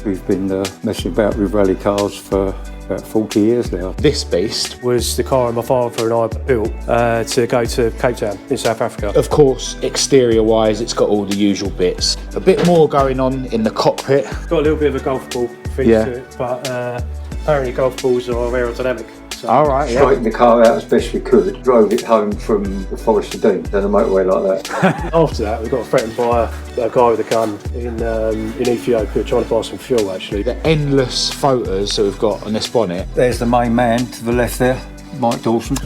We've been messing about with rally cars for about 40 years now. This beast was the car my father and I built to go to Cape Town in South Africa. Of course, exterior-wise, it's got all the usual bits. A bit more going on in the cockpit. Got a little bit of a golf ball feel to it, but apparently golf balls are aerodynamic. So all right, straightened the car out as best we could, drove it home from the Forest of Dean down a motorway like that. After that, we got threatened by a guy with a gun in Ethiopia trying to buy some fuel, actually. The endless photos that we've got on this bonnet. There's the main man to the left there, Mike Dawson.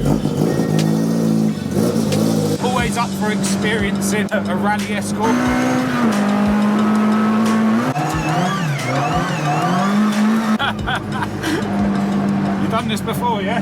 Always up for experiencing a rally escort. You've done this before, yeah?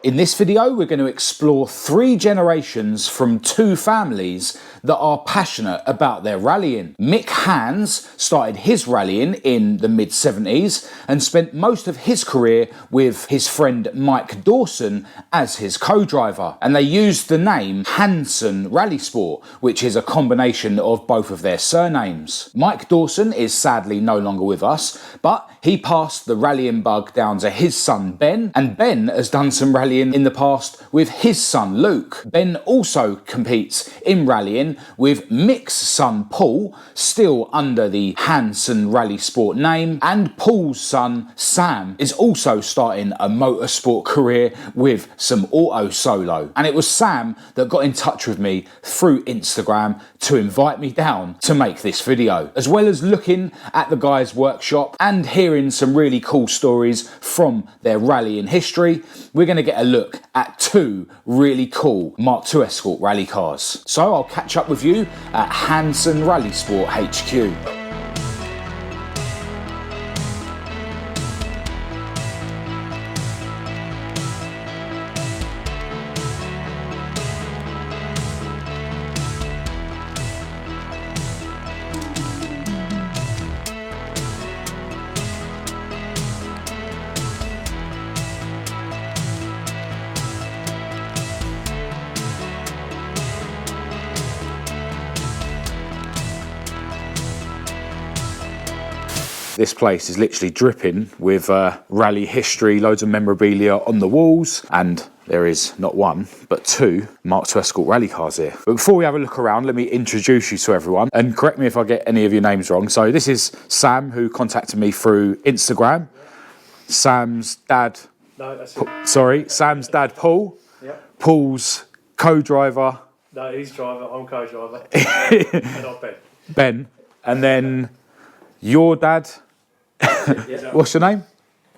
In this video, we're going to explore 3 generations from 2 families that are passionate about their rallying. Mick Hands started his rallying in the mid-70s and spent most of his career with his friend Mike Dawson as his co-driver. And they used the name Hanson Rallysport, which is a combination of both of their surnames. Mike Dawson is sadly no longer with us, but he passed the rallying bug down to his son Ben, and Ben has done some rallying in the past with his son Luke. Ben also competes in rallying with Mick's son Paul, still under the Hanson Rallysport name, and Paul's son Sam is also starting a motorsport career with some auto solo. And it was Sam that got in touch with me through Instagram to invite me down to make this video, as well as looking at the guy's workshop and hearing some really cool stories from their rallying history. We're going to get a look at 2 really cool Mk2 Escort rally cars. So I'll catch up with you at Hanson Rallysport HQ. This place is literally dripping with rally history, loads of memorabilia on the walls, and there is not 1, but 2 Mk2 Escort rally cars here. But before we have a look around, let me introduce you to everyone, and correct me if I get any of your names wrong. So this is Sam, who contacted me through Instagram. Sam's dad... No, that's it. Sorry, Sam's dad, Paul. Yep. Paul's co-driver. No, he's driver, I'm co-driver. And I'm Ben. Ben. And then your dad... What's your name?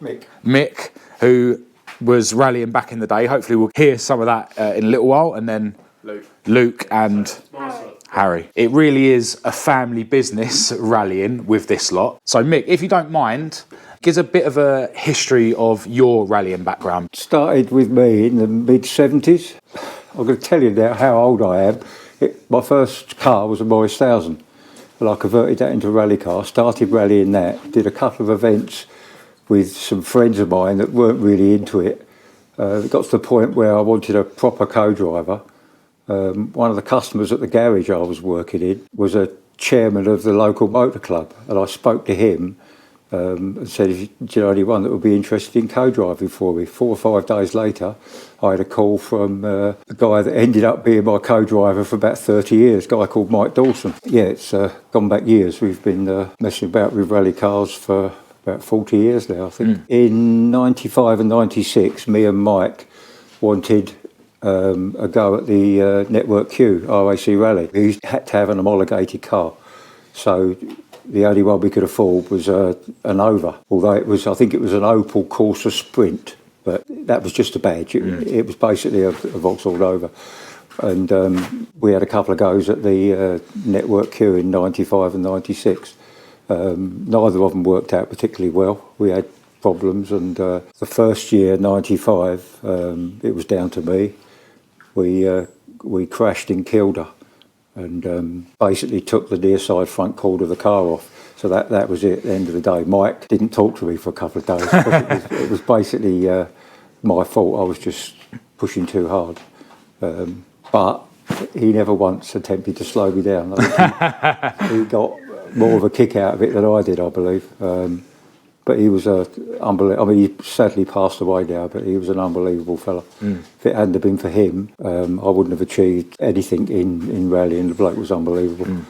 Mick. Mick, who was rallying back in the day. Hopefully we'll hear some of that in a little while. And then Luke and Harry. It really is a family business rallying with this lot. So Mick, if you don't mind, give us a bit of a history of your rallying background. Started with me in the mid-70s. I'm going to tell you now how old I am. My first car was a Morris 1000. I converted that into a rally car, started rallying that, did a couple of events with some friends of mine that weren't really into it. It got to the point where I wanted a proper co-driver. One of the customers at the garage I was working in was a chairman of the local motor club, and I spoke to him and said, do you know anyone that would be interested in co-driving for me? 4 or 5 days later, I had a call from a guy that ended up being my co-driver for about 30 years, a guy called Mike Dawson. Yeah, it's gone back years. We've been messing about with rally cars for about 40 years now, I think. In 95 and 96, me and Mike wanted a go at the Network Q RAC Rally. We had to have an homologated car. So the only one we could afford was a Nova, although it was, I think it was an Opel Corsa Sprint, but that was just a badge. It was basically a Vauxhall Nova. And we had a couple of goes at the Network Q in 95 and 96. Neither of them worked out particularly well. We had problems, and the first year, 95, it was down to me. We crashed in Kilda and basically took the near side front cord of the car off. So that was it at the end of the day. Mike didn't talk to me for a couple of days. It was basically my fault. I was just pushing too hard. But he never once attempted to slow me down. I think he got more of a kick out of it than I did, I believe. But he was unbelievable. I mean, he sadly passed away now, but he was an unbelievable fella. If it hadn't have been for him, I wouldn't have achieved anything in rallying. The bloke was unbelievable.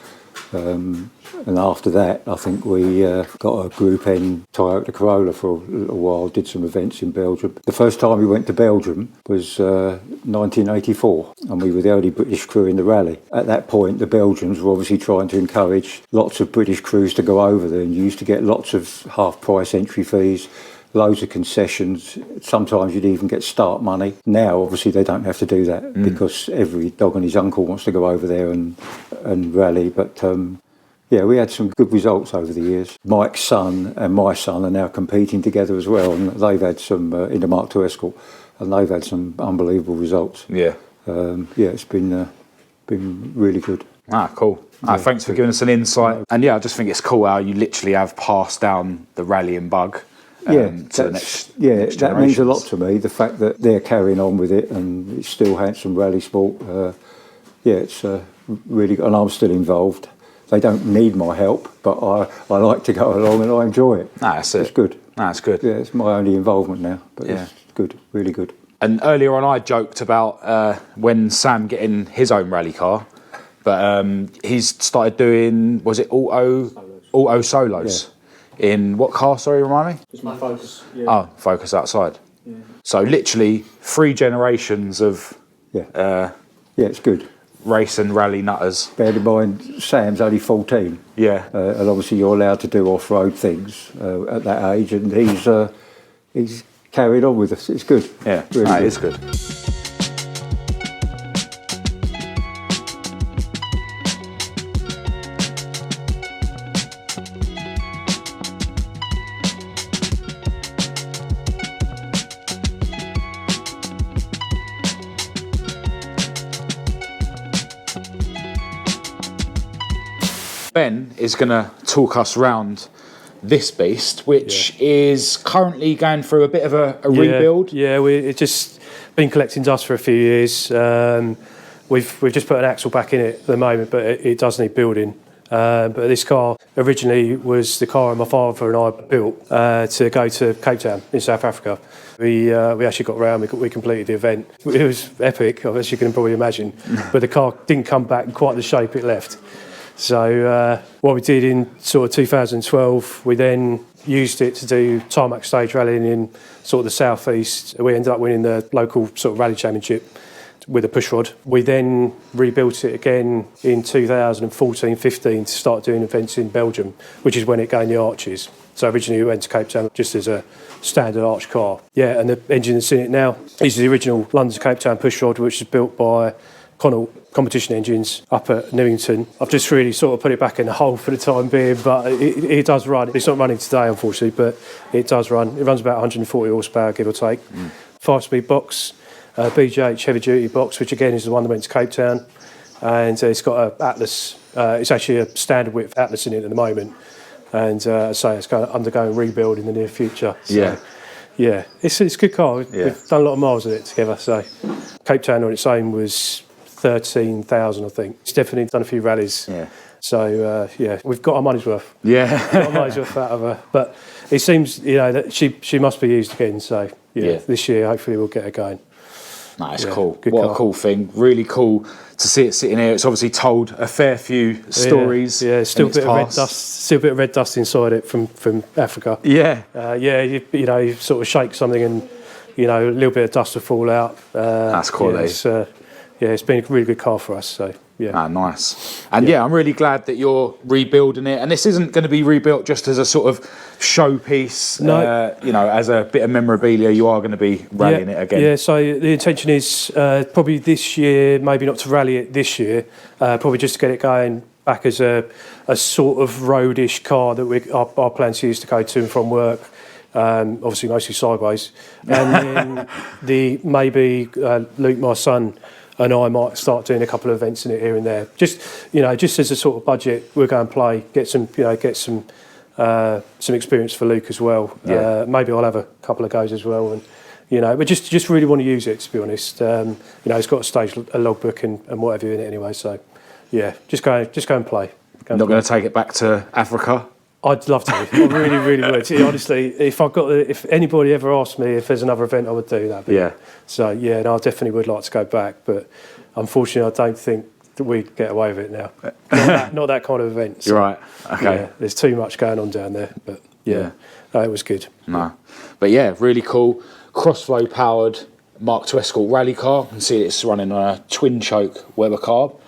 And after that, I think we got a Group N Toyota Corolla for a little while, did some events in Belgium. The first time we went to Belgium was 1984, and we were the only British crew in the rally. At that point, the Belgians were obviously trying to encourage lots of British crews to go over there, and you used to get lots of half-price entry fees, loads of concessions. Sometimes you'd even get start money. Now, obviously, they don't have to do that because every dog and his uncle wants to go over there and rally. But yeah, we had some good results over the years. Mike's son and my son are now competing together as well, and they've had some in the Mk2 Escort, and they've had some unbelievable results. Yeah, yeah, it's been really good. Cool. Thanks for giving us an insight. And yeah, I just think it's cool how you literally have passed down the rallying bug. To the next that means a lot to me. The fact that they're carrying on with it, and it's still Hanson Rallysport. Yeah, it's really good, and I'm still involved. They don't need my help, but I like to go along and I enjoy it. That's it. It's good. That's good. Yeah, it's my only involvement now, but it's good, really good. And earlier on I joked about when Sam getting his own rally car, but he's started doing, was it auto solos? Yeah. In what car, sorry, remind me? It's my Focus. Yeah. Oh, Focus outside. Yeah. So literally 3 generations of... Yeah, it's good. Race and rally nutters. Bear in mind, Sam's only 14. Yeah. And obviously you're allowed to do off-road things at that age, and he's carried on with us. It's good. Yeah, really good. It's good. Ben is going to talk us round this beast, which is currently going through a bit of a rebuild. Yeah, it's just been collecting dust for a few years. We've just put an axle back in it at the moment, but it does need building. But this car originally was the car my father and I built to go to Cape Town in South Africa. We actually got round, we completed the event. It was epic, as you can probably imagine, but the car didn't come back in quite the shape it left. So what we did in sort of 2012, we then used it to do tarmac stage rallying in sort of the southeast. We ended up winning the local sort of rally championship with a push rod. We then rebuilt it again in 2014-15 to start doing events in Belgium, which is when it gained the arches. So originally we went to Cape Town just as a standard arch car. Yeah, and the engine that's in it now is the original London to Cape Town push rod, which is built by Connaught competition engines up at Newington. I've just really sort of put it back in the hole for the time being, but it does run. It's not running today, unfortunately, but it does run. It runs about 140 horsepower, give or take. 5-speed box, BJH heavy duty box, which again is the one that went to Cape Town, and it's got an Atlas. It's actually a standard width Atlas in it at the moment, and so it's going to undergoing rebuild in the near future. So, yeah, it's a good car. We've done a lot of miles with it together. So Cape Town on its own was 13,000, I think. It's definitely done a few rallies. Yeah. So we've got our money's worth. Yeah, got our money's worth out of her. But it seems, that she must be used again. So this year hopefully we'll get her going. It's cool. What a cool thing. Really cool to see it sitting here. It's obviously told a fair few stories. Yeah, still a bit of red dust. Still a bit of red dust inside it from Africa. Yeah. You sort of shake something and a little bit of dust will fall out. That's cool. It's been a really good car for us. So nice. And I'm really glad that you're rebuilding it. And this isn't going to be rebuilt just as a sort of showpiece. No. As a bit of memorabilia, you are going to be rallying it again. Yeah. So the intention is probably this year, maybe not to rally it this year, probably just to get it going back as a sort of roadish car that our plans to use to go to and from work. Obviously, mostly sideways, and then maybe Luke, my son, and I might start doing a couple of events in it here and there. Just as a sort of budget, we'll go and play, get some experience for Luke as well. Yeah. Maybe I'll have a couple of goes as well, and you know, but just really want to use it, to be honest. You know, it's got a stage, a logbook and whatever in it anyway. So, yeah, just go and play. Not going to take it back to Africa? I'd love to. I really, really would. Yeah, honestly, if anybody ever asked me if there's another event, I would do that. But yeah. So yeah, no, I definitely would like to go back, but unfortunately, I don't think that we'd get away with it now. Not that kind of event. So, you're right. Okay. Yeah, there's too much going on down there, but yeah, no, it was good. No, but yeah, really cool. Crossflow powered Mk2 Escort rally car. You can see it's running on a twin choke Weber carb.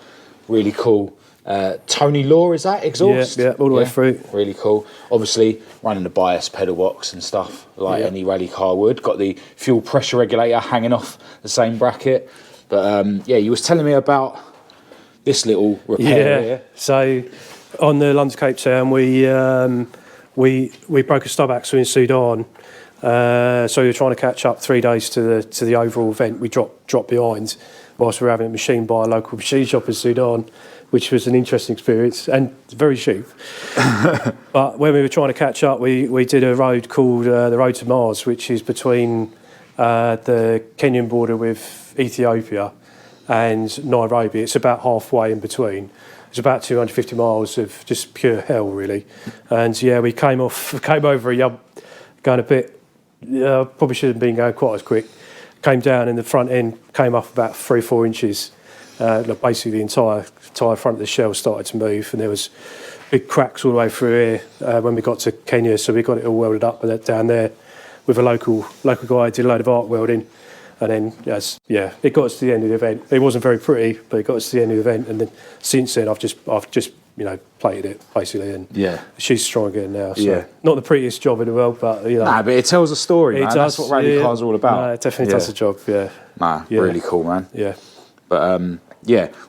Really cool. Tony Law, is that exhaust? Yeah, all the way through. Really cool. Obviously, running the bias pedal box and stuff like any rally car would. Got the fuel pressure regulator hanging off the same bracket. But yeah, you was telling me about this little repair here. So on the London Cape Town, we broke a stub axle in Sudan. So we were trying to catch up 3 days to the overall event. We dropped behind whilst we were having it machined by a local machine shop in Sudan, which was an interesting experience and very cheap. But when we were trying to catch up, we did a road called the Road to Mars, which is between the Kenyan border with Ethiopia and Nairobi. It's about halfway in between. It's about 250 miles of just pure hell, really. And yeah, we came over a yub, going a bit. Probably shouldn't have been going quite as quick. Came down and the front end came up about 3 or 4 inches. Basically, the entire front of the shell started to move, and there was big cracks all the way through here when we got to Kenya. So we got it all welded up down there with a local guy. Did a load of arc welding, and then it got us to the end of the event. It wasn't very pretty, but it got us to the end of the event. And then since then, I've just plated it basically, and she's strong again now. So not the prettiest job in the world, but but it tells a story. Man. That's what rally cars are all about. No, it definitely does the job. Really cool, man. Yeah. But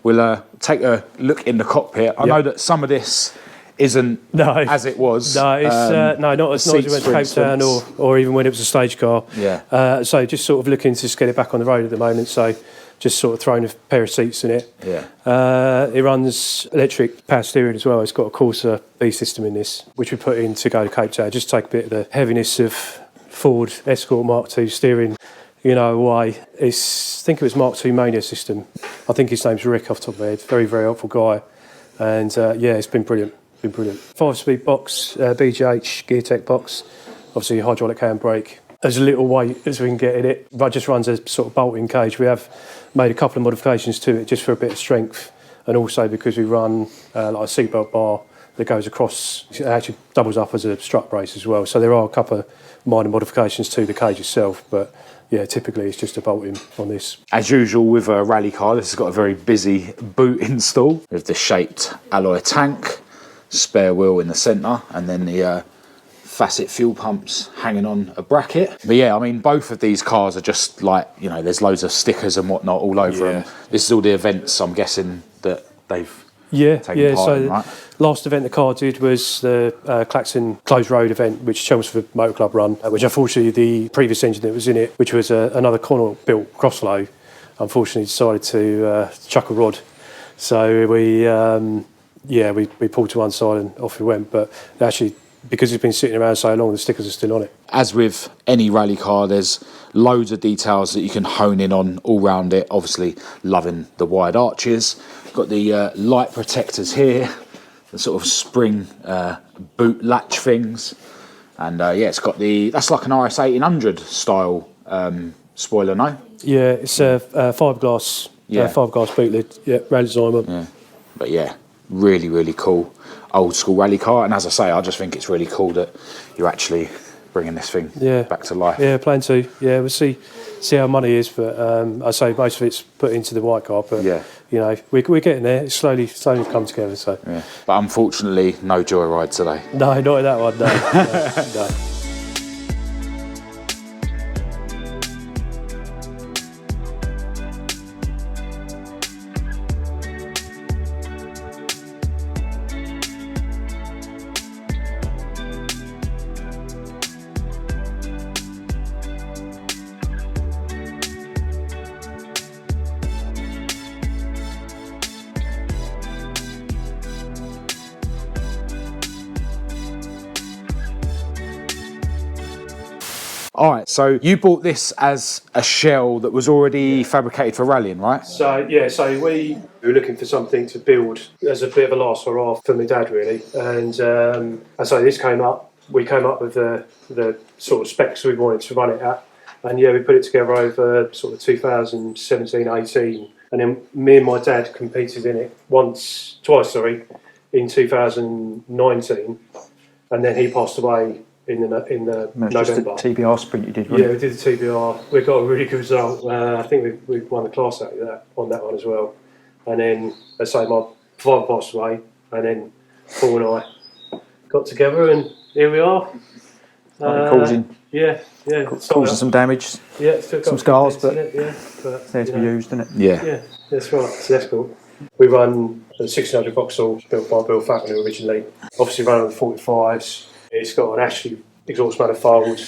we'll take a look in the cockpit. I know that some of this isn't as it was. No, it's not as we went to Cape Town or even when it was a stage car. Yeah. So just sort of looking to just get it back on the road at the moment. So just sort of throwing a pair of seats in it. Yeah. It runs electric power steering as well. It's got a Corsa B system in this, which we put in to go to Cape Town. Just take a bit of the heaviness of Ford Escort Mk2 steering, away. I think it was Mk2 Mania system. I think his name's Rick off the top of my head. Very, very helpful guy. And it's been brilliant. 5-speed box, BGH gear tech box. Obviously hydraulic handbrake. As little weight as we can get in it. But it just runs a sort of bolt-in cage. We have made a couple of modifications to it just for a bit of strength, and also because we run like a seatbelt bar that goes across. It actually doubles up as a strut brace as well. So there are a couple of minor modifications to the cage itself, but yeah, typically it's just a bolt-in on this. As usual with a rally car, this has got a very busy boot install with the shaped alloy tank, spare wheel in the centre, and then the facet fuel pumps hanging on a bracket. But yeah, I mean, both of these cars are just like, there's loads of stickers and whatnot all over them. This is all the events, I'm guessing, that they've taken part in, right? Last event the car did was the Claxon Closed Road event, which Chelmsford Motor Club run, which unfortunately the previous engine that was in it, which was another Connaught-built Crossflow, unfortunately decided to chuck a rod. So we pulled to one side and off we went. But actually, because it's been sitting around so long, the stickers are still on it. As with any rally car, there's loads of details that you can hone in on all round it. Obviously, loving the wide arches. Got the light protectors here, the sort of spring boot latch things. And it's got that's like an RS 1800 style spoiler, no? Yeah, it's a fiberglass boot lid. Yeah, rally design. Yeah, but really, really cool old school rally car. And as I say, I just think it's really cool that you're actually bringing this thing back to life. Yeah, plan to. Yeah, we'll see how money is, but I say most of it's put into the white car. But we're getting there. It's slowly come together. So but unfortunately, no joyride today. No, not in that one. No. No. All right, so you bought this as a shell that was already fabricated for rallying, right? So yeah, so we were looking for something to build as a bit of a last hurrah for my dad, really. And so this came up. We came up with the sort of specs we wanted to run it at, and yeah, we put it together over sort of 2017, 18, and then me and my dad competed in it twice, in 2019, and then he passed away in the November. Just the TBR sprint you did, right? Yeah, we did the TBR. We got a really good result. I think we won the class out of that on that one as well. And then, let's say my father passed away, and then Paul and I got together, and here we are. Causing some damage, some scars, but it's there to be used, isn't it? Yeah, that's right. It's an Escort. We run the 1600 Vauxhall built by Bill Fackler originally. Obviously, run on the 45s. It's got an Ashley exhaust manifold.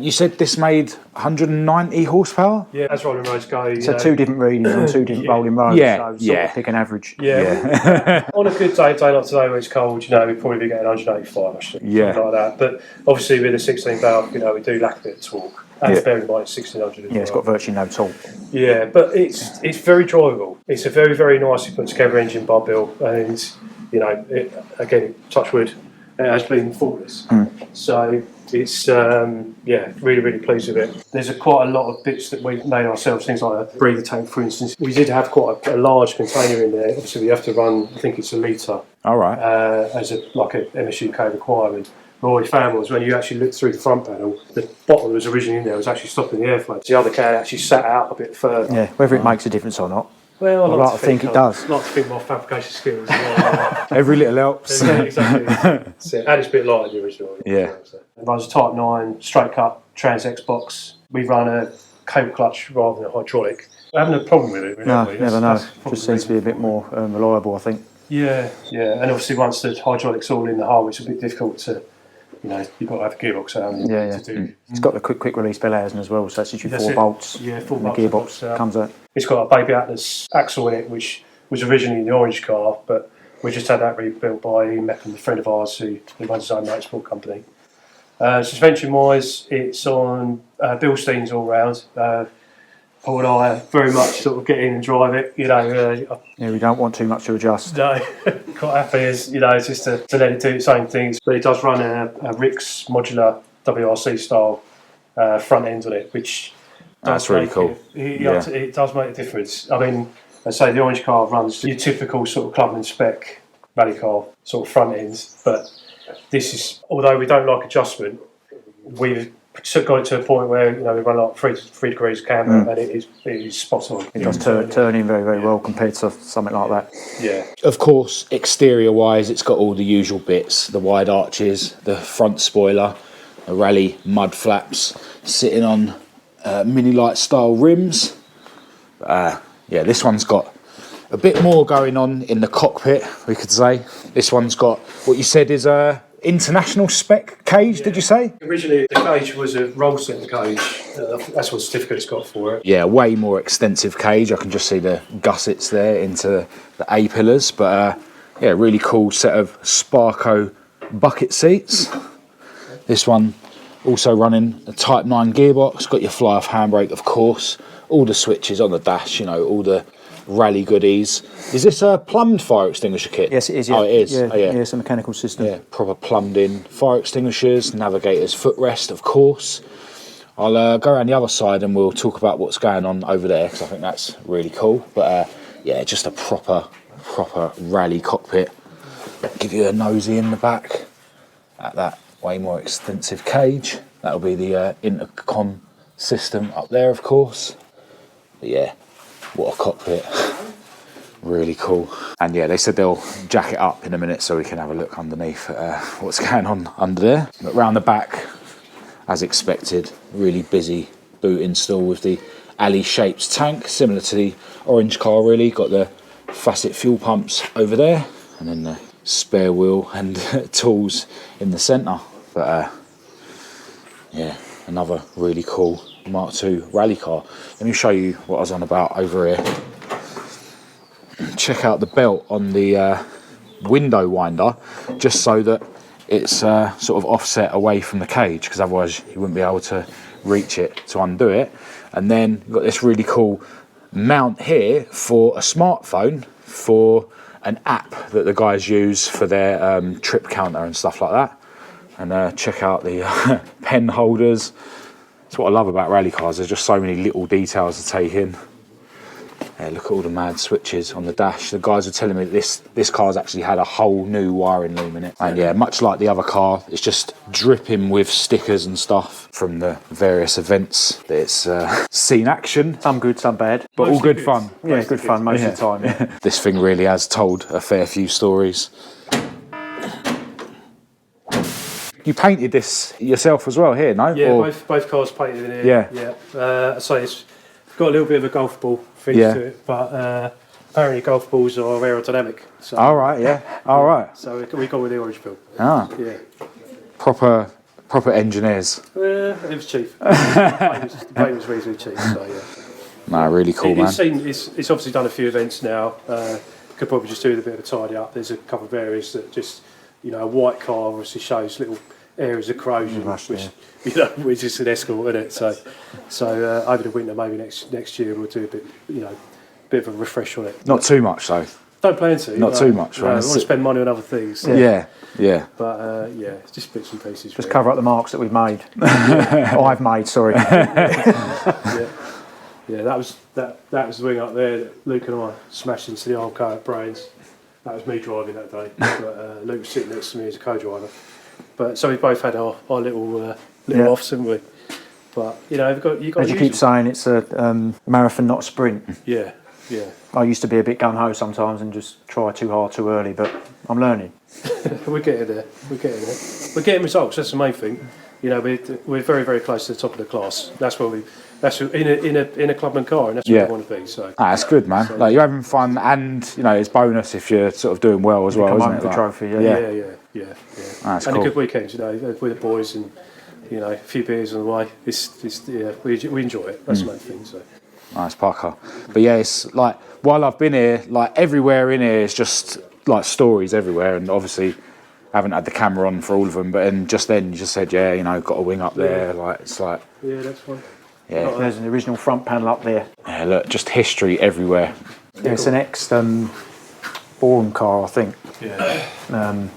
You said this made 190 horsepower? Yeah, as rolling roads go. So two different readings on two different rolling roads. So sort of pick an average. Yeah. On a good day like today when it's cold, we'd probably be getting 185, actually. Yeah. Something like that. But obviously with a 16 valve, we do lack a bit of torque. And bear in mind it's 1600 as well. It's got virtually no torque. Yeah, but it's very drivable. It's a very, very nicely put together engine by Bill, and again, touch wood, it has been faultless. So it's really, really pleased with it. There's quite a lot of bits that we've made ourselves, things like a breather tank, for instance. We did have quite a large container in there. Obviously, we have to run, I think it's a litre. All right. As a MSUK requirement. But what we found was when you actually looked through the front panel, the bottle that was originally in there was actually stopping the airflow. The other can actually sat out a bit further. Yeah, whether it makes a difference or not. Well, I like to think it does. I like to think my fabrication skills. Every little helps. Yeah, exactly. And it's a bit lighter than the original. Yeah. It runs a Type 9 straight cut Trans X box. We run a cable clutch rather than a hydraulic. I haven't had a problem with it. No, never know. Just seems to be a bit more reliable, I think. Yeah. And obviously once the hydraulic's all in the hull, it's a bit difficult to, you've got to have a gearbox out to do. It's got the quick release bell housing as well, so that's literally 4 bolts. Yeah, 4 bolts. The gearbox comes out. It's got a Baby Atlas axle in it, which was originally in the orange car, but we just had that rebuilt by Mick, a friend of ours who runs his own motorsport company. Suspension wise, it's on Bilsteins all round. Paul and I very much sort of get in and drive it. We don't want too much to adjust. No, quite happy as just to let it do its own things. But it does run a Rix modular WRC style front end on it, which that's really cool. It does make a difference. I mean, I say the orange car runs your typical sort of Clubman spec rally car sort of front ends, but this is, although we don't like adjustment, we've got it to a point where we run like 3 degrees of camber, and it is spot on. It does turn in very, very well compared to something like that. Yeah. Of course, exterior wise, it's got all the usual bits: the wide arches, the front spoiler, the rally mud flaps, sitting on mini light style rims. This one's got a bit more going on in the cockpit, we could say. This one's got what you said is a international spec cage, did you say? Originally, the cage was a roll centre cage. That's what certificate's got for it. Yeah, way more extensive cage. I can just see the gussets there into the A-pillars. But really cool set of Sparco bucket seats. This one also running a Type 9 gearbox. Got your fly-off handbrake, of course. All the switches on the dash, all the rally goodies. Is this a plumbed fire extinguisher kit? Yes, it is. Yeah. Oh, it is. Yeah, it's a mechanical system. Yeah, proper plumbed in fire extinguishers, navigator's footrest, of course. I'll go around the other side and we'll talk about what's going on over there because I think that's really cool. But just a proper rally cockpit. Give you a nosy in the back at that way more extensive cage. That'll be the intercom system up there, of course. But yeah, what a cockpit. Really cool. And yeah, they said they'll jack it up in a minute so we can have a look underneath at what's going on under there. But round the back, as expected, really busy boot install with the alley-shaped tank, similar to the orange car really. Got the facet fuel pumps over there, and then the spare wheel and tools in the centre. But another really cool Mark II rally car. Let me show you what I was on about over here. Check out the belt on the window winder, just so that it's sort of offset away from the cage, because otherwise you wouldn't be able to reach it to undo it. And then you've got this really cool mount here for a smartphone, for an app that the guys use for their trip counter and stuff like that. And check out the pen holders. That's what I love about rally cars, there's just so many little details to take in. Yeah, look at all the mad switches on the dash. The guys were telling me that this car's actually had a whole new wiring loom in it. And yeah, much like the other car, it's just dripping with stickers and stuff from the various events that it's seen action. Some good, some bad. But all good fun. Yeah, good fun most of the time. Yeah. This thing really has told a fair few stories. You painted this yourself as well here, no? Yeah, both cars painted in here. Yeah. So it's got a little bit of a golf ball finish to it, but apparently golf balls are aerodynamic. So, all right, yeah. All right. So we got with the orange pill. Ah. Yeah. Proper engineers. It was cheap. The paint was reasonably cheap. So yeah. Nah, really cool, man. It's obviously done a few events now. Could probably just do with a bit of a tidy up. There's a couple of areas that just, you know, a white car obviously shows little areas of corrosion, which is an Escort, isn't it? So over the winter, maybe next year, we'll do a bit of a refresh on it. Not too much though. Don't plan to. Not too much, right? I want to spend money on other things. So. Yeah. But yeah, just bits and pieces. Just cover up the marks that we've made. I've made, sorry. Yeah, that was the wing up there that Luke and I smashed into the old car at Brains. That was me driving that day, but Luke was sitting next to me as a co-driver. But so we both had our little offs, haven't we? But you know, you got. As you keep saying, it's a marathon, not a sprint. Yeah. I used to be a bit gung ho sometimes and just try too hard too early, but I'm learning. We're getting there. We're getting results. That's the main thing. You know, we're very, very close to the top of the class. That's where that's in a clubman car, and that's where we want to be. So that's good, man. So, like, you're having fun, and you know it's bonus if you're sort of doing well as well, isn't it? The trophy, yeah. That's and cool. a good weekend, you know, with the boys, and you know, a few beers on the way. We enjoy it. That's the main thing. So. Nice, Parker. But yeah, it's like while I've been here, like everywhere in here is just like stories everywhere, and obviously I haven't had the camera on for all of them. But then you just said, yeah, you know, got a wing up there. Like it's like that's fun. Yeah, there's an original front panel up there. Yeah, look, just history everywhere. Yeah, it's an ex Bourne car, I think. Yeah.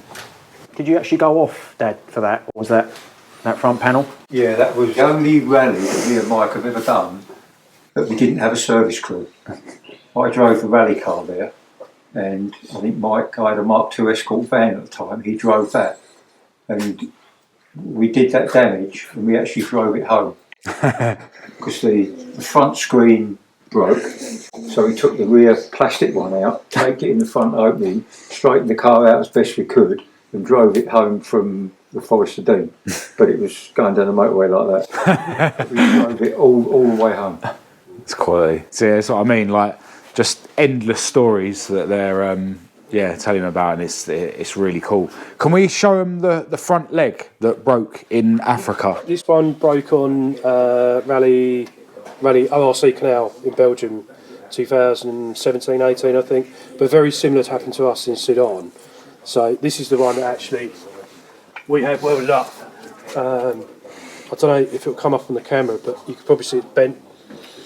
Did you actually go off, Dad, for that? Or was that front panel? Yeah, that was the only rally that me and Mike have ever done that we didn't have a service crew. I drove the rally car there, and I think Mike had a Mk2 Escort van at the time. He drove that, and we did that damage, and we actually drove it home because the front screen broke. So we took the rear plastic one out, taped it in the front opening, straightened the car out as best we could, and drove it home from the Forest of Dean. But it was going down the motorway like that. We drove it all the way home. It's quality. So yeah, that's what I mean. Like just endless stories that they're telling about, and it's really cool. Can we show them the front leg that broke in Africa? This one broke on Rally ORC Canal in Belgium, 2017-18, I think. But very similar to happened to us in Sudan. So this is the one that actually we had welded up. I don't know if it'll come up on the camera, but you can probably see it bent.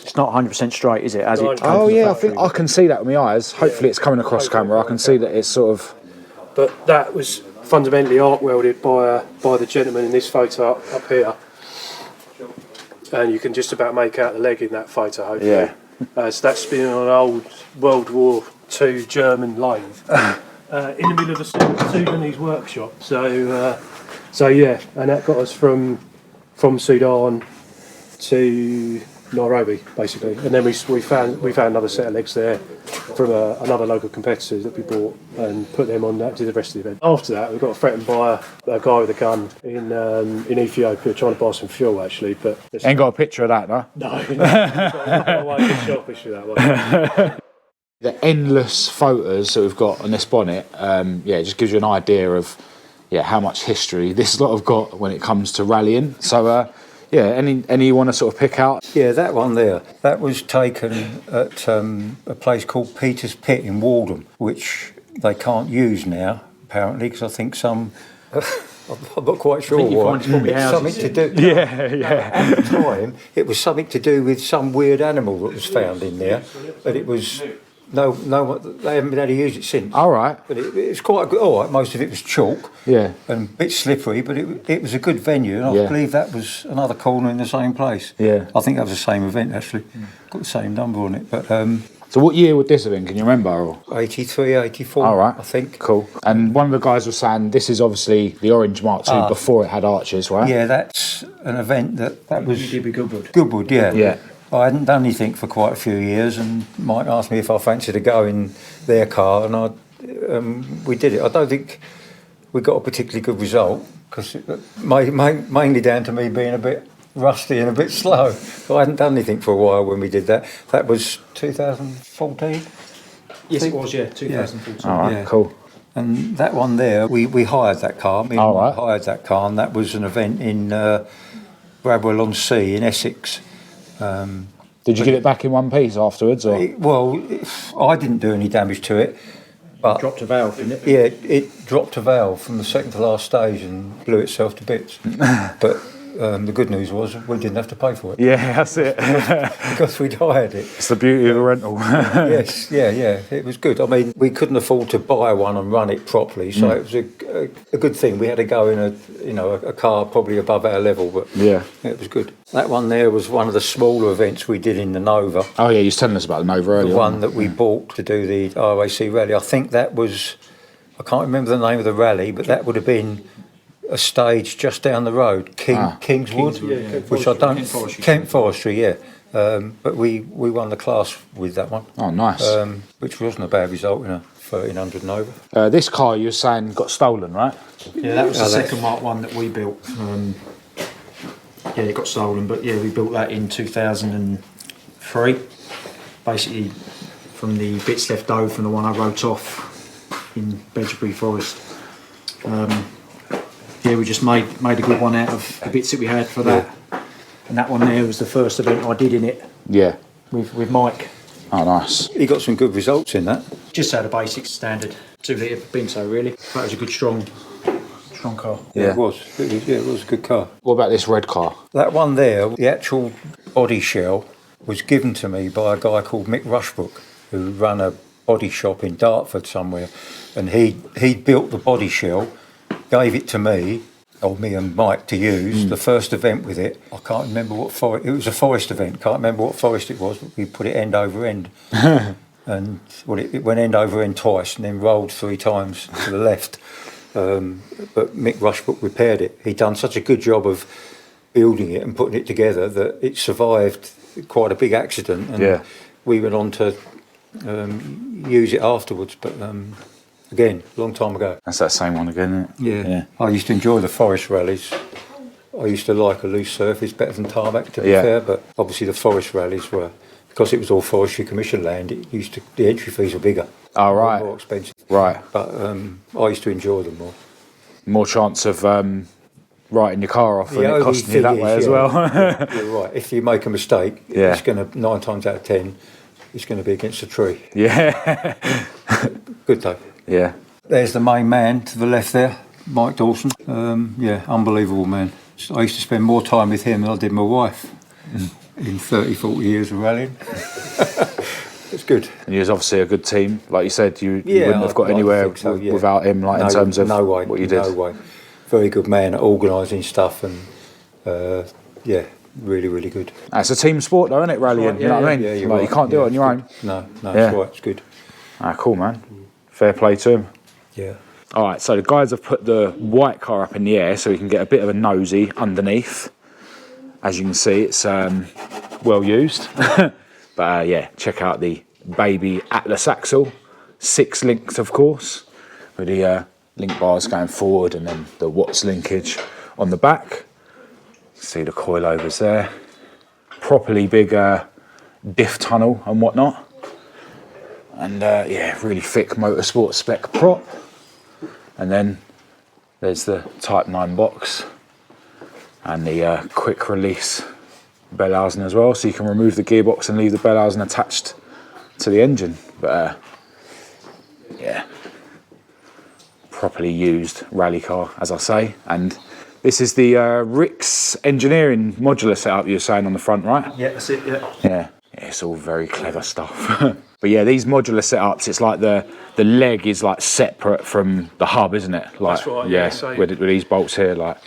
It's not 100% straight, is it? As it oh yeah, I think I can see that with my eyes. Hopefully it's coming across camera. I can see that it's sort of... But that was fundamentally arc welded by the gentleman in this photo up here. And you can just about make out the leg in that photo, hopefully. Yeah. So that's been on an old World War II German lathe in the middle of a Sudanese workshop. So yeah, and that got us from Sudan to Nairobi, basically, and then we found another set of legs there from another local competitor that we bought and put them on that, did the rest of the event. After that, we got threatened by a guy with a gun in Ethiopia trying to buy some fuel, actually. But ain't got a picture of that, no? No, I get selfish with that one. The endless photos that we've got on this bonnet, it just gives you an idea of how much history this lot have got when it comes to rallying. So. Any you want to sort of pick out? Yeah, that one there. That was taken at a place called Peter's Pit in Walden, which they can't use now, apparently, because I think some I'm not quite sure why. It's something to do. Yeah. At the time, it was something to do with some weird animal that was found in there, but it was no. They haven't been able to use it since. All right. But it's quite good. All right, most of it was chalk. Yeah. And a bit slippery, but it was a good venue, and I believe that was another corner in the same place. Yeah. I think that was the same event actually. Got the same number on it, but. So what year would this have been? Can you remember? Or? 83, 84, All right. I think. Cool. And one of the guys was saying this is obviously the Orange Mark II before it had arches, right? Yeah, that's an event that was... You did with Goodwood. Goodwood, yeah. Yeah. I hadn't done anything for quite a few years, and Mike asked me if I fancied to go in their car, and we did it. I don't think we got a particularly good result, because mainly down to me being a bit rusty and a bit slow. So I hadn't done anything for a while when we did that. That was 2014? Yes, it was, 2014. All right, cool. And that one there, we hired that car. Me and All Mike right. hired that car, and that was an event in Bradwell-on-Sea in Essex. Did you get it back in one piece afterwards? Or? I didn't do any damage to it. But dropped a valve, didn't it? Yeah, it dropped a valve from the second to last stage and blew itself to bits. But the good news was we didn't have to pay for it. Yeah, that's it. Because we'd hired it. It's the beauty of a rental. Yes, yeah, it was good. I mean, we couldn't afford to buy one and run it properly, so it was a good thing. We had to go in a car probably above our level, but yeah, it was good. That one there was one of the smaller events we did in the Nova. Oh yeah, you was telling us about the Nova earlier. The one that we bought to do the RAC rally. I think that was, I can't remember the name of the rally, but that would have been a stage just down the road, Kingswood, which I don't... Kent Forestry, yeah. But we won the class with that one. Oh, nice. Which wasn't a bad result in a 1300 Nova. This car you were saying got stolen, right? Yeah, that was the second Mark 1 that we built. Yeah, it got stolen, but yeah, we built that in 2003. Basically, from the bits left over from the one I wrote off in Bedgebury Forest. Yeah, we just made a good one out of the bits that we had for that. And that one there was the first event I did in it. Yeah. With Mike. Oh, nice. He got some good results in that. Just had a basic standard 2 litre Pinto, really. That was a good, strong car. Yeah, it was. It was a good car. What about this red car? That one there, the actual body shell was given to me by a guy called Mick Rushbrook, who ran a body shop in Dartford somewhere. And he built the body shell, gave it to me, or me and Mike to use, the first event with it. I can't remember what forest, it was a forest event, can't remember what forest it was, but we put it end over end. And it went end over end twice and then rolled 3 times to the left. But Mick Rushbrook repaired it. He'd done such a good job of building it and putting it together that it survived quite a big accident. And we went on to use it afterwards, but again, a long time ago. That's that same one again, isn't it? Yeah. I used to enjoy the forest rallies. I used to like a loose surface better than tarmac, to be fair, but obviously the forest rallies were, because it was all forestry commission land, the entry fees were bigger. Oh, right. More expensive. Right. But I used to enjoy them more. More chance of writing your car off and it costing you that way as well. You're right. If you make a mistake, it's going to, 9 times out of 10, it's going to be against a tree. Yeah. Good though. Yeah. There's the main man to the left there, Mike Dawson. Unbelievable man. I used to spend more time with him than I did my wife in 30, 40 years of rallying. It's good. And he was obviously a good team. Like you said, you wouldn't have got anywhere without him, in terms of what you did. No way. Very good man at organising stuff and, really, really good. It's a team sport though, isn't it, rallying? You know what I mean? Yeah, you're like, right. You can't do it on your own. No, it's right, it's good. Cool, man. Fair play to him. Yeah. All right, so the guys have put the white car up in the air so we can get a bit of a nosy underneath. As you can see, it's well used. But check out the baby Atlas axle. 6 links, of course, with the link bars going forward and then the Watts linkage on the back. See the coilovers there. Properly big diff tunnel and whatnot. And really thick motorsport spec prop. And then there's the Type 9 box and the quick release bell housing as well, so you can remove the gearbox and leave the bell housing attached to the engine. But properly used rally car, as I say. And this is the Rick's engineering modular setup you were saying on the front, right? Yeah, that's it, yeah. Yeah, it's all very clever stuff. But yeah, these modular setups, it's like the leg is like separate from the hub, isn't it? Like, That's right, yeah, so with these bolts here, like.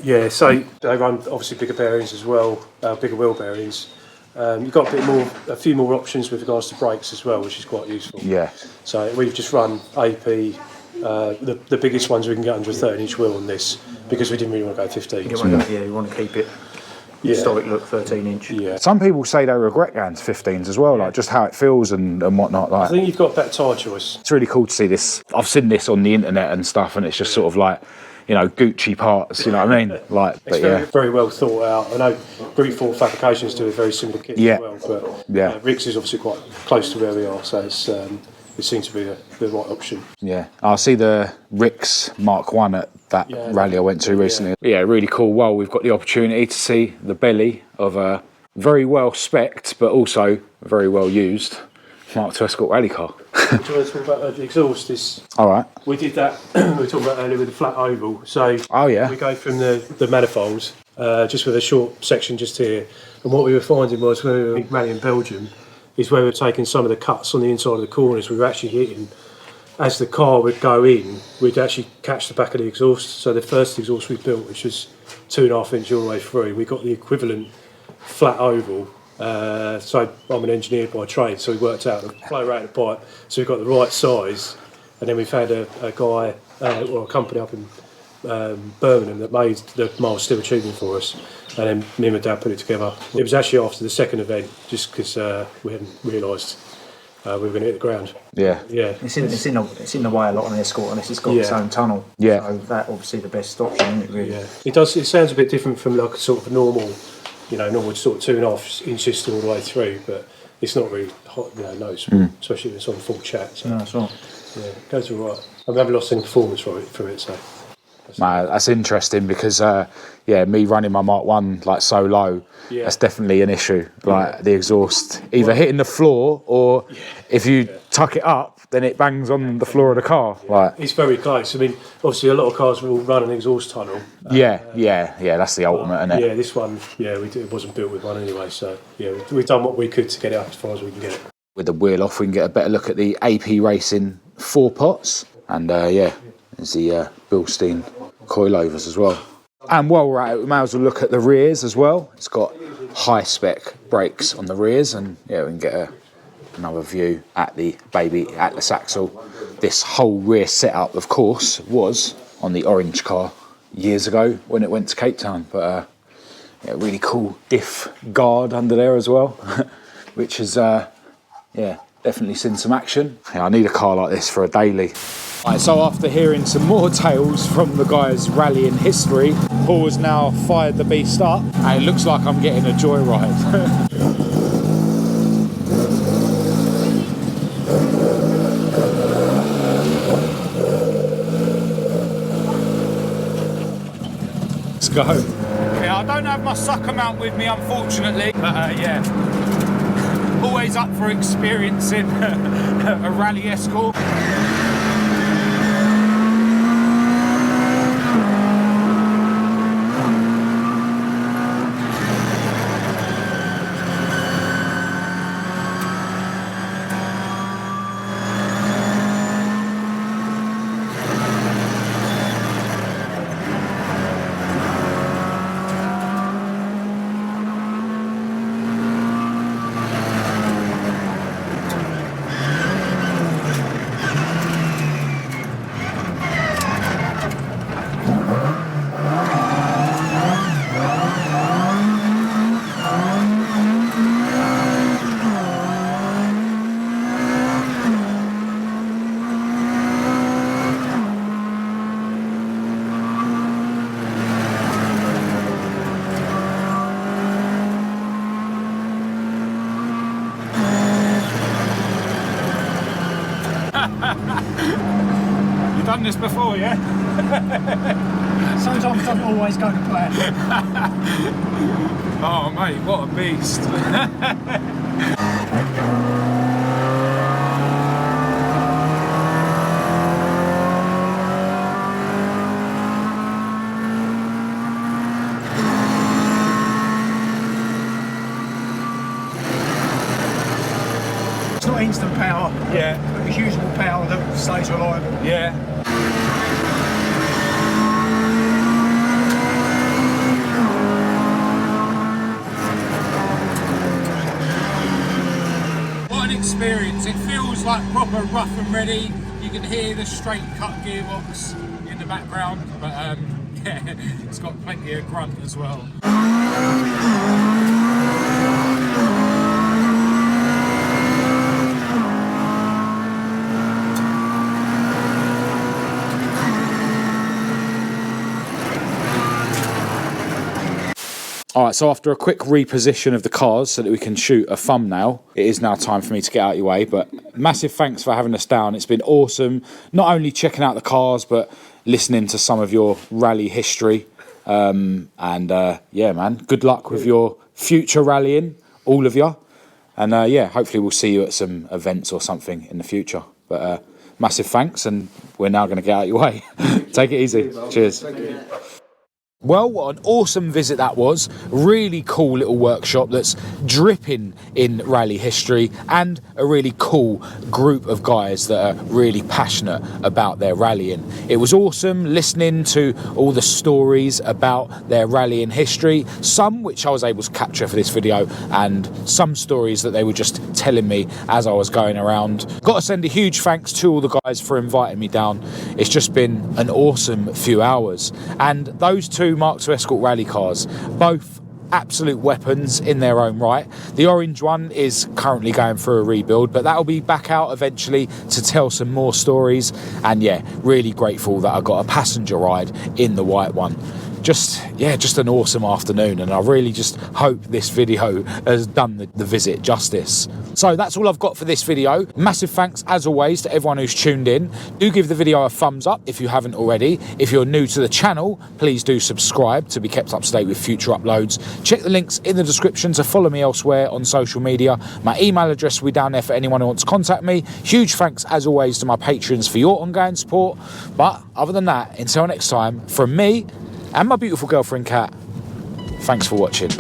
Yeah, so they run obviously bigger bearings as well, bigger wheel bearings. You've got a few more options with regards to brakes as well, which is quite useful. Yeah. So we've just run AP, the biggest ones we can get under a 13-inch wheel on this, because we didn't really want to go 15. You want to keep it historic look, 13-inch. Yeah. Some people say they regret going to 15s as well, like just how it feels and whatnot. Like, I think you've got a better tyre choice. it's really cool to see this. I've seen this on the internet and stuff, and it's just sort of like, you know, Gucci parts. You know what I mean? Like, It's very well thought out. I know Brute Force Fabrications do a very similar kit Yeah. as well, but Yeah. Rick's is obviously quite close to where we are, so it's, it seems to be the right option. Yeah, I see the Rick's Mark 1 at that rally I went to recently. Yeah, really cool. Well, we've got the opportunity to see the belly of a very well spec'd, but also very well used Mk2 Escort rally car. Do you want to talk about the exhaust? All right. We did that, we were talking about earlier with the flat oval. So Oh, yeah. we go from the manifolds, just with a short section just here. And what we were finding was when we were rallying Belgium, is where we were taking some of the cuts on the inside of the corners, we were actually hitting, as the car would go in, we'd actually catch the back of the exhaust. So the first exhaust we built, which was 2.5 inch all the way through, we got the equivalent flat oval. So I'm an engineer by trade, so we worked out the flow rate of the pipe, so we got the right size. And then we found a guy or a company up in Birmingham that made the mild steel tubing for us, and then me and my dad put it together. It was actually after the second event, just because we hadn't realised we were going to hit the ground. Yeah. Yeah, It's in the way a lot on the Escort, unless it's got its own tunnel. Yeah. So that obviously the best option, isn't it, really? yeah. It does. It sounds a bit different from like a sort of normal, normal sort of 2.5 inch system all the way through, but it's not really hot, noticeable, especially if it's on full chat. So No, that's right. yeah, it goes all right. I've never lost any performance for it, so. Man, that's interesting because, me running my Mark 1 like so low, that's definitely an issue. Like the exhaust either hitting the floor or if you tuck it up, then it bangs on the floor of the car. Like, It's very close. I mean, obviously a lot of cars will run an exhaust tunnel. that's the ultimate, isn't it? Yeah, this one, it wasn't built with one anyway, so we've done what we could to get it up as far as we can get it. With the wheel off, we can get a better look at the AP Racing 4 pots. And there's the Bilstein coilovers as well. And while we're at it, we may as well look at the rears as well. It's got high spec brakes on the rears, and we can get another view at the baby Atlas axle. This whole rear setup, of course, was on the orange car years ago when it went to Cape Town. But really cool diff guard under there as well, which has definitely seen some action. I need a car like this for a daily. Right, so after hearing some more tales from the guys rallying history, Paul has now fired the beast up, and it looks like I'm getting a joyride. Let's go. Yeah, I don't have my sucker mount with me, unfortunately, but always up for experiencing a rally Escort. You've done this before, yeah? Sometimes it doesn't always go to plan. Oh mate, what a beast. instant power. Yeah. But it's usable power that stays reliable. Yeah. What an experience. It feels like proper rough and ready. You can hear the straight cut gearbox in the background, but yeah, it's got plenty of grunt as well. Alright, so after a quick reposition of the cars so that we can shoot a thumbnail, it is now time for me to get out of your way. But massive thanks for having us down. It's been awesome, not only checking out the cars, but listening to some of your rally history. Yeah, man, good luck with your future rallying, all of you. And yeah, hopefully we'll see you at some events or something in the future. But massive thanks, and we're now going to get out of your way. Take it easy. Cheers. Thank you. Well, what an awesome visit that was. Really cool little workshop that's dripping in rally history, and a really cool group of guys that are really passionate about their rallying. It was awesome listening to all the stories about their rallying history, some which I was able to capture for this video, and some stories that they were just telling me as I was going around. Got to send a huge thanks to all the guys for inviting me down. It's just been an awesome few hours. And those two Mk2 Escort rally cars, both absolute weapons in their own right. The orange one is currently going through a rebuild, but that'll be back out eventually to tell some more stories. And yeah, really grateful that I got a passenger ride in the white one. Just an awesome afternoon, and I really just hope this video has done the visit justice. So that's all I've got for this video. Massive thanks as always to everyone who's tuned in. Do give the video a thumbs up if you haven't already. If you're new to the channel, please do subscribe to be kept up to date with future uploads. Check the links in the description to follow me elsewhere on social media. My email address will be down there for anyone who wants to contact me. Huge thanks as always to my patrons for your ongoing support. But other than that, until next time, from me and my beautiful girlfriend Kat, thanks for watching.